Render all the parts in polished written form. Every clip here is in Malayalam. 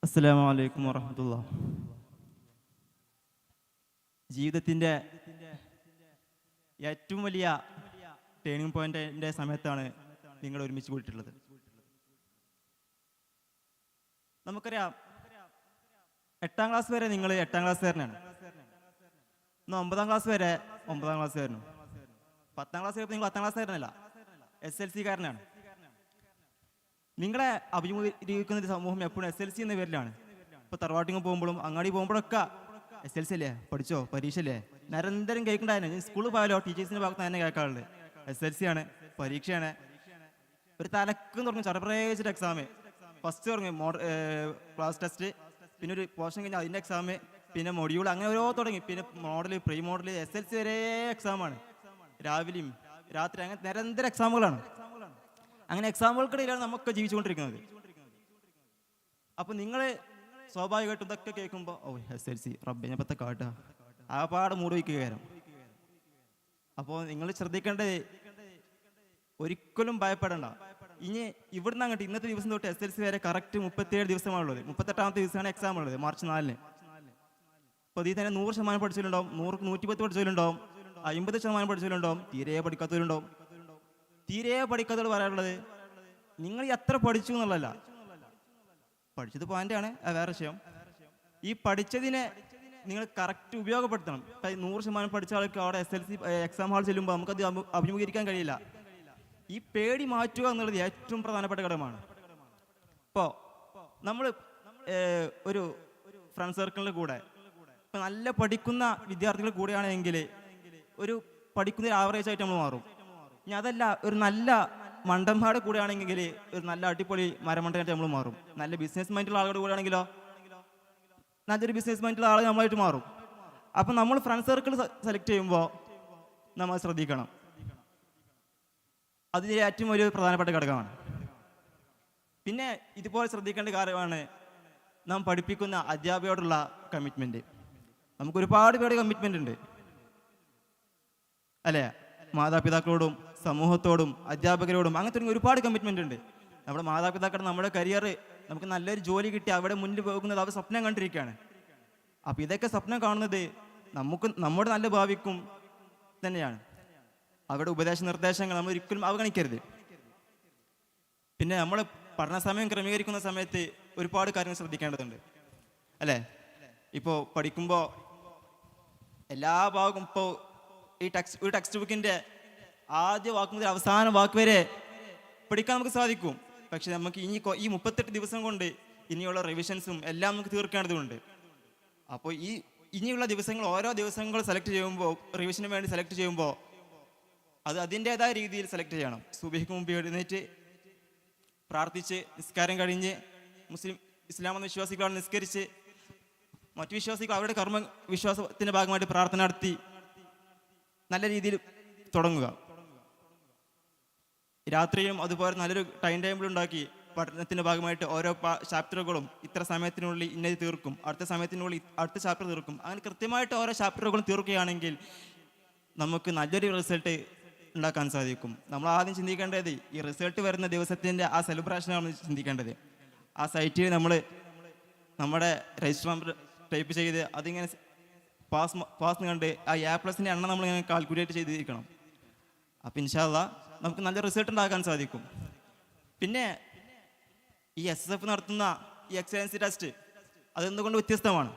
അസ്സലാമു അലൈക്കും വറഹ്മത്തുള്ളാ. ജീവിതത്തിൻ്റെ ഏറ്റവും വലിയ ടേണിംഗ് പോയിന്റിൻ്റെ സമയത്താണ് നിങ്ങൾ ഒരുമിച്ച് കൂടിയിട്ടുള്ളത്. നമുക്കറിയാം, 8ാം ക്ലാസ് വരെ നിങ്ങൾ 8ാം ക്ലാസ്സുകാരനാണ്. ഇന്ന് 9ാം ക്ലാസ് വരെ 9ാം ക്ലാസ്സുകാരനും, 10ാം ക്ലാസ് വരെ നിങ്ങൾ 10ാം ക്ലാസ്സുകാരനല്ല, SLC-കാരനാണ്. നിങ്ങളെ അഭിമുഖീകരിക്കുന്ന സമൂഹം എപ്പോഴും SLC എന്ന പേരിലാണ്. ഇപ്പോൾ തറവാട്ടിങ് പോകുമ്പോഴും അങ്ങാടി പോകുമ്പോഴൊക്കെ SLC അല്ലേ, പഠിച്ചോ, പരീക്ഷ അല്ലേ, നിരന്തരം കേൾക്കണ്ടായിരുന്നു. സ്കൂളിൽ പോയാലോ ടീച്ചേഴ്സിൻ്റെ ഭാഗത്ത് തന്നെ കേൾക്കാറുണ്ട്, SLC ആണ്, പരീക്ഷയാണ്. ഒരു തലക്കെന്ന് പറഞ്ഞ ചടപ്രേച്ചിട്ട് എക്സാം, ഫസ്റ്റ് തുടങ്ങി ക്ലാസ് ടെസ്റ്റ്, പിന്നെ ഒരു പോർഷൻ കഴിഞ്ഞാൽ അതിൻ്റെ എക്സാം, പിന്നെ മൊഡ്യൂൾ, അങ്ങനെ ഓരോ തുടങ്ങി, പിന്നെ മോഡൽ, പ്രീ മോഡൽ, SLC വരെ എക്സാമാണ്. രാവിലെയും രാത്രി അങ്ങനെ നിരന്തരം എക്സാമുകളാണ്. അങ്ങനെ എക്സാമുകൾക്കിടയിലാണ് നമുക്ക് ജീവിച്ചുകൊണ്ടിരിക്കുന്നത്. അപ്പോൾ നിങ്ങൾ സ്വാഭാവികമായിട്ടും ഇതൊക്കെ കേൾക്കുമ്പോൾ SLC റബ്ബിനെപ്പത്തെ കാട്ടുക, ആ പാടെ മൂട് വയ്ക്കുക കയറും. അപ്പോൾ നിങ്ങൾ ശ്രദ്ധിക്കേണ്ടത്, ഒരിക്കലും ഭയപ്പെടേണ്ട. ഇനി ഇവിടുന്ന് അങ്ങോട്ട് ഇന്നത്തെ ദിവസം തൊട്ട് SLC വരെ കറക്റ്റ് 37 ദിവസമാണുള്ളത്. 38ാമത്തെ ദിവസമാണ് എക്സാം ഉള്ളത്, മാർച്ച് 4-ന്. അപ്പോൾ ഇതിൽ തന്നെ 100% പഠിച്ചവരുണ്ടാവും, 110 പഠിച്ചവരുണ്ടാവും, 50% പഠിച്ചവരുണ്ടാവും, തീരെ പഠിക്കാത്തവരുണ്ടാവും. തീരെ പഠിക്കാത്തവർ പറയാനുള്ളത്, നിങ്ങൾ എത്ര പഠിച്ചു എന്നുള്ളതല്ല, പഠിച്ചത് പോയിന്റാണ്, വേറെ വിഷയം. ഈ പഠിച്ചതിനെ നിങ്ങൾ കറക്റ്റ് ഉപയോഗപ്പെടുത്തണം. 100% പഠിച്ച ആൾക്ക് അവിടെ SLC എക്സാം ഹാൾ ചെല്ലുമ്പോൾ നമുക്കത് അഭിമുഖീകരിക്കാൻ കഴിയില്ല. ഈ പേടി മാറ്റുക എന്നുള്ളത് ഏറ്റവും പ്രധാനപ്പെട്ട ഘടകമാണ്. ഇപ്പോൾ നമ്മൾ ഒരു ഫ്രണ്ട് സർക്കിളിൻ്റെ കൂടെ ഇപ്പം നല്ല പഠിക്കുന്ന വിദ്യാർത്ഥികൾ കൂടെയാണെങ്കിൽ ഒരു പഠിക്കുന്ന ആവറേജ് ആയിട്ട് നമ്മൾ മാറും. ഇനി അതല്ല, ഒരു നല്ല മണ്ടന്മാരുടെ കൂടെയാണെങ്കിൽ ഒരു നല്ല അടിപൊളി മരമണ്ടനായിട്ട് നമ്മൾ മാറും. നല്ല ബിസിനസ് മൈൻഡുള്ള ആളുകളുടെ കൂടെയാണെങ്കിലോ നല്ലൊരു ബിസിനസ് മൈൻഡുള്ള ആൾ നമ്മളായിട്ട് മാറും. അപ്പം നമ്മൾ ഫ്രണ്ട് സർക്കിൾ സെലക്ട് ചെയ്യുമ്പോൾ നമ്മൾ ശ്രദ്ധിക്കണം. അതിൽ ഏറ്റവും ഒരു പ്രധാനപ്പെട്ട ഘടകമാണ്. പിന്നെ ഇതുപോലെ ശ്രദ്ധിക്കേണ്ട കാര്യമാണ് നാം പഠിപ്പിക്കുന്ന അധ്യാപകരോടുള്ള കമ്മിറ്റ്മെൻറ്റ്. നമുക്ക് ഒരുപാട് പേരുടെ കമ്മിറ്റ്മെൻ്റ് ഉണ്ട് അല്ലേ? മാതാപിതാക്കളോടും സമൂഹത്തോടും അധ്യാപകരോടും അങ്ങനെ തുടങ്ങി ഒരുപാട് കമ്മിറ്റ്മെൻ്റ് ഉണ്ട്. നമ്മുടെ മാതാപിതാക്കളുടെ നമ്മുടെ കരിയർ, നമുക്ക് നല്ലൊരു ജോലി കിട്ടി അവിടെ മുന്നിൽ പോകുന്നത് അവർ സ്വപ്നം കണ്ടിരിക്കുകയാണ്. അപ്പോൾ ഇതൊക്കെ സ്വപ്നം കാണുന്നത് നമ്മുടെ നല്ല ഭാവിക്കും തന്നെയാണ്. അവരുടെ ഉപദേശ നിർദ്ദേശങ്ങൾ നമ്മൾ ഒരിക്കലും അവഗണിക്കരുത്. പിന്നെ നമ്മൾ പഠന സമയം ക്രമീകരിക്കുന്ന സമയത്ത് ഒരുപാട് കാര്യങ്ങൾ ശ്രദ്ധിക്കേണ്ടതുണ്ട് അല്ലേ? ഇപ്പോൾ പഠിക്കുമ്പോൾ എല്ലാ ഭാഗവും, ഇപ്പോൾ ഒരു ടെക്സ്റ്റ് ബുക്കിൻ്റെ ആദ്യ വാക്ക് മുതൽ അവസാന വാക്ക് വരെ പഠിക്കാൻ നമുക്ക് സാധിക്കും. പക്ഷെ നമുക്ക് ഈ 38 ദിവസം കൊണ്ട് ഇനിയുള്ള റിവിഷൻസും എല്ലാം നമുക്ക് തീർക്കേണ്ടതുണ്ട്. അപ്പോൾ ഇനിയുള്ള ദിവസങ്ങൾ, ഓരോ ദിവസങ്ങൾ സെലക്ട് ചെയ്യുമ്പോൾ, റിവിഷന് വേണ്ടി സെലക്ട് ചെയ്യുമ്പോൾ അത് അതിൻ്റേതായ രീതിയിൽ സെലക്ട് ചെയ്യണം. സുബഹിക്ക് മുമ്പ് എഴുന്നേറ്റ് പ്രാർത്ഥിച്ച് നിസ്കാരം കഴിഞ്ഞ്, ഇസ്ലാം എന്ന വിശ്വാസികളാണ് നിസ്കരിച്ച്, മറ്റു വിശ്വാസികൾ അവരുടെ കർമ്മ വിശ്വാസത്തിൻ്റെ ഭാഗമായിട്ട് പ്രാർത്ഥന നടത്തി നല്ല രീതിയിൽ തുടങ്ങുക. രാത്രിയും അതുപോലെ നല്ലൊരു ടൈം ടേബിൾ ഉണ്ടാക്കി പഠനത്തിൻ്റെ ഭാഗമായിട്ട് ഓരോ ചാപ്റ്ററുകളും ഇത്ര സമയത്തിനുള്ളിൽ ഇന്നത് തീർക്കും, അടുത്ത സമയത്തിനുള്ളിൽ അടുത്ത ചാപ്റ്റർ തീർക്കും. അങ്ങനെ കൃത്യമായിട്ട് ഓരോ ചാപ്റ്ററുകളും തീർക്കുകയാണെങ്കിൽ നമുക്ക് നല്ലൊരു റിസൾട്ട് ഉണ്ടാക്കാൻ സാധിക്കും. നമ്മൾ ആദ്യം ചിന്തിക്കേണ്ടത് ഈ റിസൾട്ട് വരുന്ന ദിവസത്തിൻ്റെ ആ സെലിബ്രേഷനാണ് ചിന്തിക്കേണ്ടത്. ആ സൈറ്റിൽ നമ്മൾ നമ്മുടെ രജിസ്റ്റർ നമ്പർ ടൈപ്പ് ചെയ്ത് അതിങ്ങനെ പാസ് കണ്ട് ആ A+ൻ്റെ എണ്ണം നമ്മളിങ്ങനെ കാൽക്കുലേറ്റ് ചെയ്തിരിക്കണം. അപ്പം ഇൻഷാ അല്ലാഹ് നമുക്ക് നല്ല റിസൾട്ട് ഉണ്ടാക്കാൻ സാധിക്കും. പിന്നെ ഈ SSF നടത്തുന്ന ഈ എക്സലൻസി ടെസ്റ്റ് അതെന്തുകൊണ്ട് വ്യത്യസ്തമാണ്?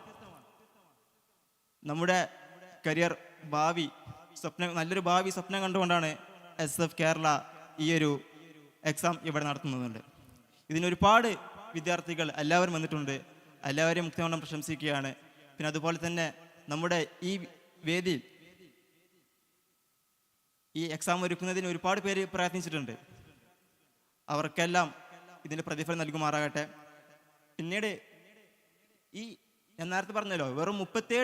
നമ്മുടെ കരിയർ, ഭാവി സ്വപ്നം, നല്ലൊരു ഭാവി സ്വപ്നം കണ്ടുകൊണ്ടാണ് SSF കേരള ഈ ഒരു എക്സാം ഇവിടെ നടത്തുന്നുണ്ട്. ഇതിനൊരുപാട് വിദ്യാർത്ഥികൾ എല്ലാവരും വന്നിട്ടുണ്ട്. എല്ലാവരെയും മുക്തമണ്ഡലം പ്രശംസിക്കുകയാണ്. പിന്നെ അതുപോലെ തന്നെ നമ്മുടെ ഈ വേദിയിൽ ഈ എക്സാം ഒരുക്കുന്നതിന് ഒരുപാട് പേര് പ്രയത്നിച്ചിട്ടുണ്ട്. അവർക്കെല്ലാം ഇതിൻ്റെ പ്രതിഫലം നൽകുമാറാകട്ടെ. പിന്നീട് ഞാൻ നേരത്തെ പറഞ്ഞല്ലോ, വെറും 37